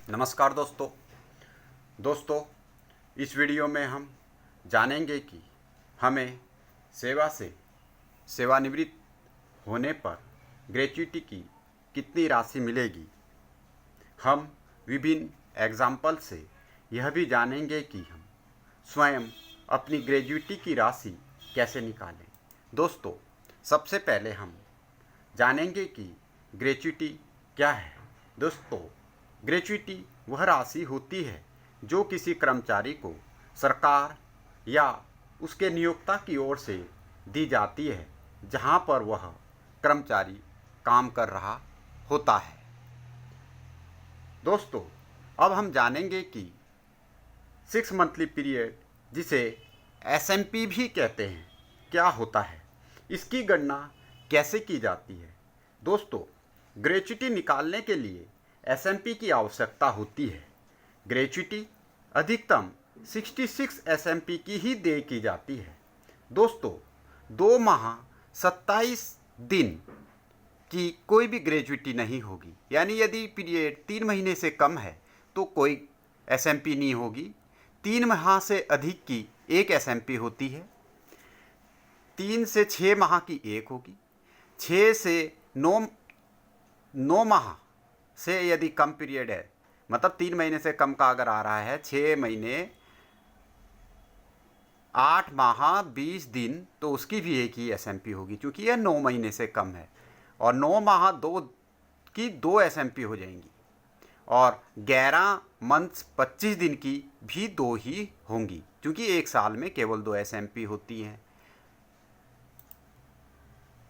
नमस्कार दोस्तों, इस वीडियो में हम जानेंगे कि हमें सेवानिवृत्त होने पर ग्रेच्युटी की कितनी राशि मिलेगी। हम विभिन्न एग्जाम्पल से यह भी जानेंगे कि हम स्वयं अपनी ग्रेच्युटी की राशि कैसे निकालें। दोस्तों, सबसे पहले हम जानेंगे कि ग्रेच्युटी क्या है। दोस्तों, ग्रेच्युटी वह राशि होती है जो किसी कर्मचारी को सरकार या उसके नियोक्ता की ओर से दी जाती है जहां पर वह कर्मचारी काम कर रहा होता है। दोस्तों, अब हम जानेंगे कि 6 मंथली पीरियड, जिसे एसएमपी भी कहते हैं, क्या होता है, इसकी गणना कैसे की जाती है। दोस्तों, ग्रेच्युटी निकालने के लिए एसएमपी की आवश्यकता होती है। ग्रेच्युटी अधिकतम 66 एसएमपी की ही दे की जाती है। दोस्तों, 2 माह 27 दिन की कोई भी ग्रेच्युटी नहीं होगी, यानी यदि पीरियड 3 महीने से कम है तो कोई एसएमपी नहीं होगी। 3 माह से अधिक की एक एसएमपी होती है। 3 से 6 माह की एक होगी। 6 से 9 माह से यदि कम पीरियड है, मतलब 3 महीने से कम का अगर आ रहा है, 6 महीने 8 माह 20 दिन, तो उसकी भी एक ही एसएमपी होगी, क्योंकि यह 9 महीने से कम है। और 9 माह 2 की 2 एसएमपी हो जाएंगी, और 11 मंथ्स 25 दिन की भी 2 ही होंगी, क्योंकि एक साल में केवल 2 एसएमपी होती हैं।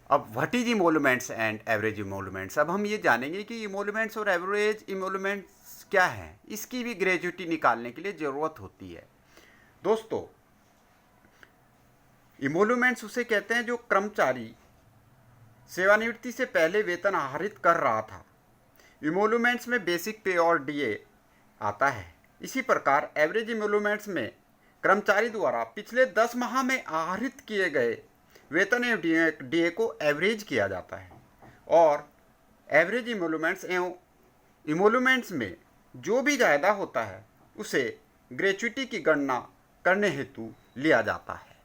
अब व्हाट इज इमोलूमेंट्स एंड एवरेज इमोलूमेंट्स। अब हम ये जानेंगे कि इमोलूमेंट्स और एवरेज इमोलूमेंट्स क्या है। इसकी भी ग्रेच्युटी निकालने के लिए ज़रूरत होती है। दोस्तों, इमोलूमेंट्स उसे कहते हैं जो कर्मचारी सेवानिवृत्ति से पहले वेतन आहरित कर रहा था। इमोलूमेंट्स में बेसिक पे और डीए आता है। इसी प्रकार एवरेज इमोलूमेंट्स में कर्मचारी द्वारा पिछले 10 माह में आहरित किए गए वेतन एवं डीए को एवरेज किया जाता है, और एवरेज एवं इमोलूमेंट्स में जो भी ज़्यादा होता है उसे ग्रेच्युटी की गणना करने हेतु लिया जाता है।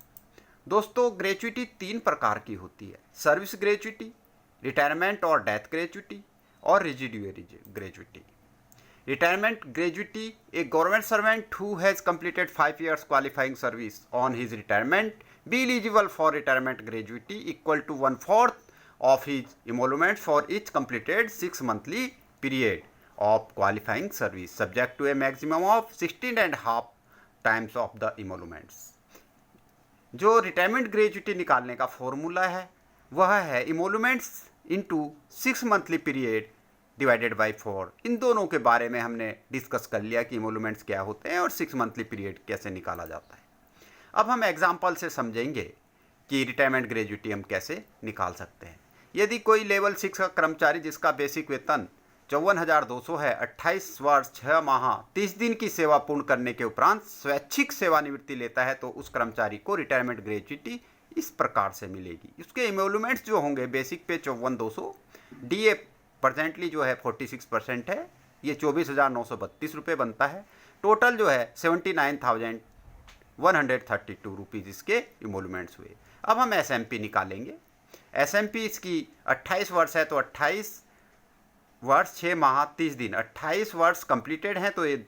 दोस्तों, ग्रेच्युटी 3 प्रकार की होती है: सर्विस ग्रेच्युटी, रिटायरमेंट और डेथ ग्रेच्युटी, और residuary gratuity. Retirement gratuity: a government servant who has completed 5 years qualifying service on his retirement be eligible for retirement gratuity equal to 1/4 of his emoluments for each completed 6 monthly period of qualifying service, subject to a maximum of 16.5 times of the emoluments. जो retirement gratuity निकालने का formula है वह है emoluments into 6 monthly period divided by 4। इन दोनों के बारे में हमने डिस्कस कर लिया कि इमोलूमेंट्स क्या होते हैं और 6 मंथली पीरियड कैसे निकाला जाता है। अब हम एग्जांपल से समझेंगे कि रिटायरमेंट ग्रेच्युटी हम कैसे निकाल सकते हैं। यदि कोई लेवल 6 का कर्मचारी जिसका बेसिक वेतन 54,200 है, 28 वर्ष 6 माह 30 दिन की सेवा पूर्ण करने के उपरांत स्वैच्छिक सेवानिवृत्ति लेता है, तो उस कर्मचारी को रिटायरमेंट ग्रेच्युटी इस प्रकार से मिलेगी। उसके इमोलूमेंट्स जो होंगे, बेसिक पे 54,200, डीए परसेंटली जो है 46% है, ये 24,932 रुपये बनता है। टोटल जो है 79,132 रुपीज़ इसके इमोलूमेंट्स हुए। अब हम एसएमपी निकालेंगे। एसएमपी इसकी 28 वर्ष है, तो 28 वर्ष 6 माह 30 दिन, 28 वर्ष कंप्लीटेड हैं, तो ये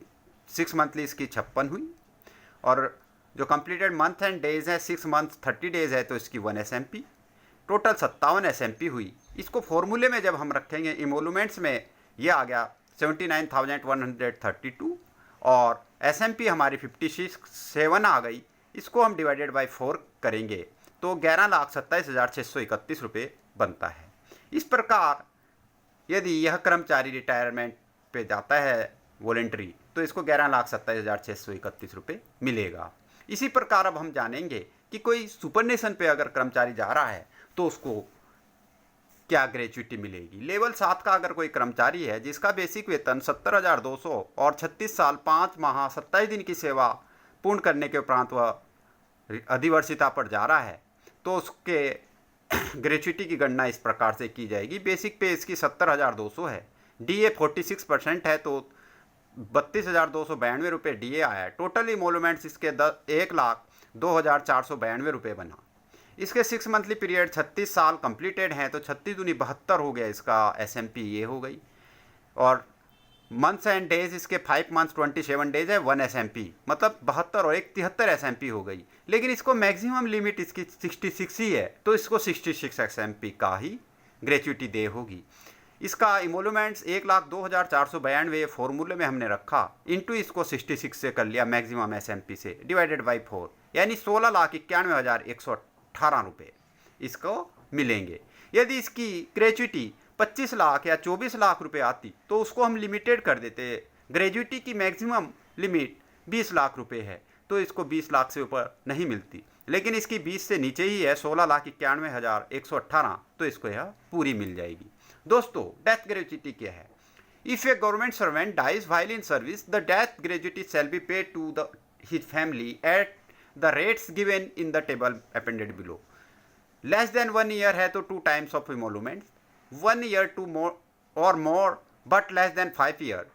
6 मंथली इसकी 56 हुई। और जो कंप्लीटेड मंथ एंड डेज है, 6 मंथ 30 डेज है, तो इसकी 1 एसएमपी। टोटल 57 एसएमपी हुई। इसको फॉर्मूले में जब हम रखेंगे, इमोलूमेंट्स में ये आ गया 79,132, और एसएमपी हमारी 57 आ गई। इसको हम डिवाइडेड बाय 4 करेंगे तो 11,27,631 रुपये बनता है। इस प्रकार यदि यह कर्मचारी रिटायरमेंट पे जाता है वॉलेंट्री, तो इसको 11,27,631 रुपये मिलेगा। इसी प्रकार अब हम जानेंगे कि कोई सुपरनेशन पे अगर कर्मचारी जा रहा है तो उसको क्या ग्रेच्युटी मिलेगी। लेवल 7 का अगर कोई कर्मचारी है जिसका बेसिक वेतन 70,200 और 36 साल 5 माह 27 दिन की सेवा पूर्ण करने के उपरांत वह अधिवर्षिता पर जा रहा है, तो उसके ग्रेच्युटी की गणना इस प्रकार से की जाएगी। बेसिक पे इसकी 70,200 है, डीए 46% है, तो 32,292 DA आया है। टोटल इमोलूमेंट्स इसके 1,02,492 रुपये बना। इसके 6 मंथली पीरियड 36 साल कंप्लीटेड हैं, तो 36 दूनी 72 हो गया, इसका SMP ये हो गई। और मंथ्स एंड डेज इसके 5 मंथ्स 27 डेज है, 1 SMP, मतलब 72 और 1 73 SMP हो गई। लेकिन इसको मैक्सिमम लिमिट इसकी 66 ही है, तो इसको 66 SMP का ही ग्रेचुइटी दे होगी। इसका इमोलूमेंट्स 1,02,492 फॉर्मूले में हमने रखा, इंटू इसको 66 से कर लिया मैक्सिमम SMP से, डिवाइडेड बाई 4, यानी 16,91,118 रुपये इसको मिलेंगे। यदि इसकी ग्रेचुइटी 25 लाख या 24 लाख रुपए आती तो उसको हम लिमिटेड कर देते। ग्रेजुइटी की मैक्सिमम लिमिट 20 लाख रुपए है, तो इसको 20 लाख से ऊपर नहीं मिलती, लेकिन इसकी 20 से नीचे ही है, 16,91,118, तो इसको यह पूरी मिल जाएगी। दोस्तों, डेथ ग्रेजुइटी क्या है? If a government servant dies while in service, the death gratuity shall be paid to his family at the rates given in the table appended below. Less than 1 year है तो 2 times of emoluments, 1 year to more or more but less than 5 years,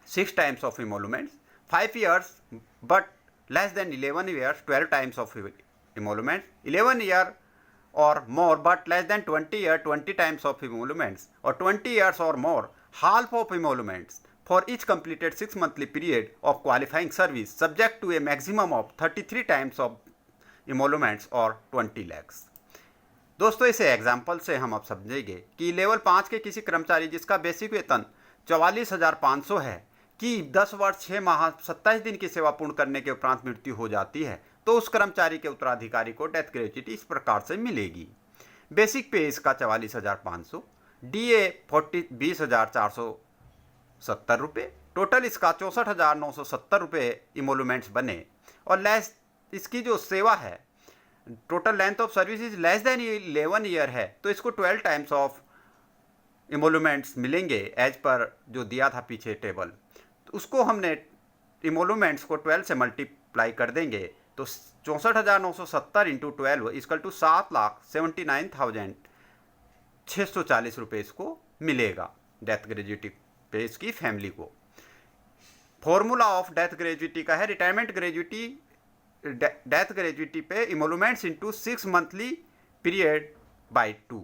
6 times of emoluments, 5 years but less than 11 years, 12 times of emoluments, 11 year or more but less than 20 years, 20 times of emoluments, or 20 years or more, half of emoluments for each completed 6 monthly period of qualifying service, subject to a maximum of 33 times of emoluments or 20 lakhs। दोस्तों, इसे example से हम अब समझेंगे कि level 5 के किसी कर्मचारी जिसका बेसिक वेतन 44,500 है कि 10 वर्ष 6 माह 27 दिन की सेवा पूर्ण करने के उपरांत मृत्यु हो जाती है, तो उस कर्मचारी के उत्तराधिकारी को डेथ ग्रेच्युटी इस प्रकार से मिलेगी। बेसिक पे इसका 44,500, DA 20,470 रुपये, टोटल इसका 64,970 रुपये इमोलूमेंट्स बने। और लेस इसकी जो सेवा है, total length of service is less than 11 year है, तो इसको 12 टाइम्स ऑफ इमोलूमेंट्स मिलेंगे एज पर जो दिया था पीछे टेबल। तो उसको हमने इमोलूमेंट्स को 12 से मल्टीप्लाई कर देंगे, तो 64,970 इंटू 12 इक्वल टू 7,79,640 रुपये इसको मिलेगा डेथ ग्रेजुइटी पे इसकी फैमिली को। फॉर्मूला ऑफ डेथ ग्रेजुइटी का है रिटायरमेंट ग्रेजुइटी, डेथ ग्रेजुइटी पे इमोलूमेंट्स इंटू 6 मंथली पीरियड बाई 2।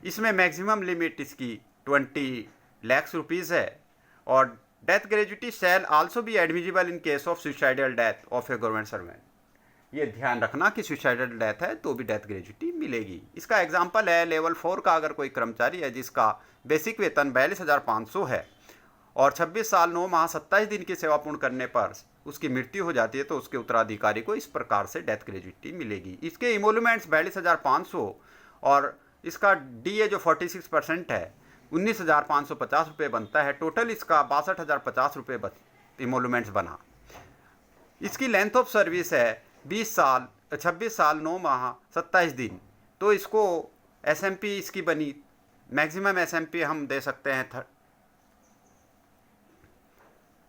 इसमें मैक्सिमम लिमिट इसकी 20 लाख रुपीज़ है। और death gratuity shall also be admissible in case of suicidal death of a government servant. ये ध्यान रखना कि सुसाइडल डेथ है तो भी डेथ ग्रेजुइटी मिलेगी। इसका एग्जांपल है लेवल 4 का अगर कोई कर्मचारी है जिसका बेसिक वेतन 42,500 है और 26 साल 9 माह 27 दिन की सेवा पूर्ण करने पर उसकी मृत्यु हो जाती है, तो उसके उत्तराधिकारी को इस प्रकार से डेथ ग्रेजुइटी मिलेगी। इसके इमोलूमेंट्स 42,500 और इसका DA जो 46% है 19,550 रुपये बनता है। टोटल इसका 62,050 रुपये इमोलूमेंट्स बना। इसकी लेंथ ऑफ सर्विस है 26 साल 9 माह 27 दिन, तो इसको SMP इसकी बनी, मैक्सिमम SMP हम दे सकते हैं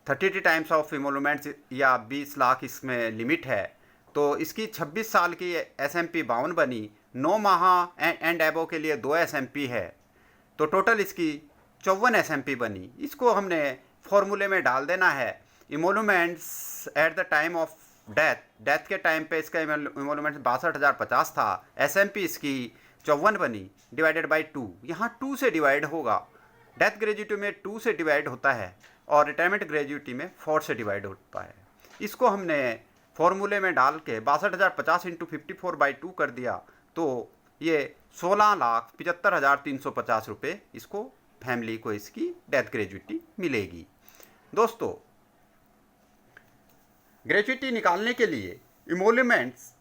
30 टाइम्स ऑफ इमोलूमेंट्स या 20 लाख इसमें लिमिट है। तो इसकी 26 साल की SMP 52 बनी, 9 माह एंड एबो के लिए 2 SMP है, तो टोटल इसकी 54 SMP बनी। इसको हमने फॉर्मूले में डाल देना है। Emoluments at the time of death के टाइम पे इसका इमोलूमेंट्स 62,050 था, SMP इसकी 54 बनी, डिवाइडेड बाई 2। यहाँ 2 से डिवाइड होगा, डेथ ग्रेजुइटी में 2 से डिवाइड होता है और रिटायरमेंट ग्रेजुइटी में 4 से डिवाइड होता है। इसको हमने फॉर्मूले में डाल के 62,050 इंटू 54/2 कर दिया, तो ये 16,75,350 रुपये इसको फैमिली को इसकी डेथ ग्रेजुइटी मिलेगी। दोस्तों, ग्रेजुइटी निकालने के लिए इमोलूमेंट्स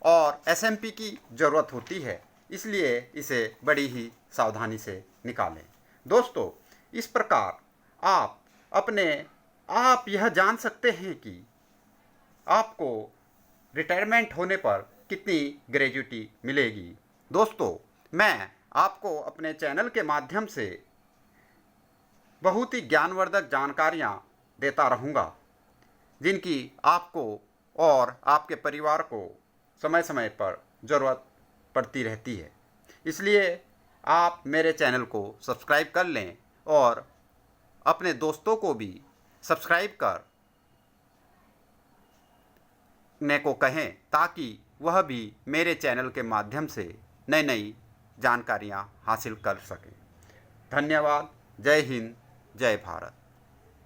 और SMP की ज़रूरत होती है, इसलिए इसे बड़ी ही सावधानी से निकालें। दोस्तों, इस प्रकार आप यह जान सकते हैं कि आपको रिटायरमेंट होने पर कितनी ग्रेजुइटी मिलेगी। दोस्तों, मैं आपको अपने चैनल के माध्यम से बहुत ही ज्ञानवर्धक जानकारियाँ देता रहूँगा, जिनकी आपको और आपके परिवार को समय समय पर ज़रूरत पड़ती रहती है। इसलिए आप मेरे चैनल को सब्सक्राइब कर लें और अपने दोस्तों को भी सब्सक्राइब करने को कहें, ताकि वह भी मेरे चैनल के माध्यम से नई नई जानकारियाँ हासिल कर सकें। धन्यवाद। जय हिंद, जय भारत।